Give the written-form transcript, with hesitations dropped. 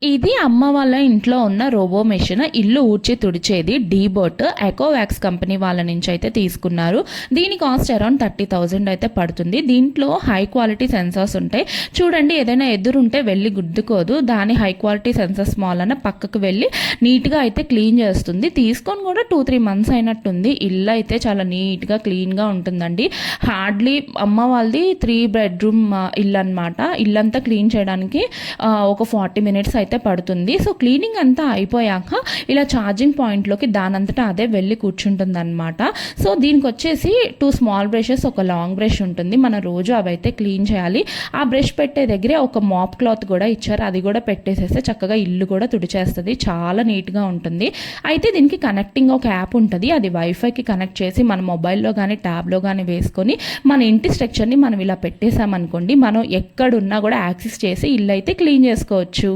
ఇది అమ్మ వాళ్ళ ఇంట్లో ఉన్న రోబో మెషిన్ ఇల్లు ఊడ్చి తుడిచేది డీబోట్ ఎకోవాక్స్ కంపెనీ వాళ్ళ నుంచి అయితే తీసుకున్నారు. దీని కాస్ట్ అరౌండ్ 30,000 అయితే పడుతుంది. దీంట్లో హై క్వాలిటీ సెన్సార్స్ ఉంటాయి. చూడండి, ఏదైనా ఎదురుంటే వెళ్ళి గుద్దుకోదు. దాని హై క్వాలిటీ సెన్సార్స్ వలన పక్కకు వెళ్ళి నీట్గా అయితే క్లీన్ చేస్తుంది. తీసుకొని కూడా 2-3 months అయినట్టుంది. ఇల్లు అయితే చాలా నీట్గా క్లీన్గా ఉంటుందండి. హార్డ్లీ అమ్మ వాళ్ళది 3 bedroom ఇల్లు అనమాట. ఇల్లంతా క్లీన్ చేయడానికి ఒక 40 minutes అయితే పడుతుంది. సో క్లీనింగ్ అంతా అయిపోయాక ఇలా ఛార్జింగ్ పాయింట్లోకి దానంతటా అదే వెళ్ళి కూర్చుంటుంది అనమాట. సో దీనికి వచ్చేసి 2 small brushes, ఒక లాంగ్ బ్రష్ ఉంటుంది. మన రోజు అవైతే క్లీన్ చేయాలి. ఆ బ్రష్ పెట్టే దగ్గరే ఒక మాప్ క్లాత్ కూడా ఇచ్చారు. అది కూడా పెట్టేసేస్తే చక్కగా ఇల్లు కూడా తుడిచేస్తుంది. చాలా నీట్గా ఉంటుంది. అయితే దీనికి కనెక్టింగ్ ఒక యాప్ ఉంటుంది. అది వైఫైకి కనెక్ట్ చేసి మన మొబైల్లో కానీ ట్యాబ్లో కానీ వేసుకొని మన ఇంటి స్ట్రక్చర్ని మనం ఇలా పెట్టేసామనుకోండి, మనం ఎక్కడున్నా కూడా యాక్సెస్ చేసి ఇల్లు అయితే క్లీన్ చేసుకోవచ్చు.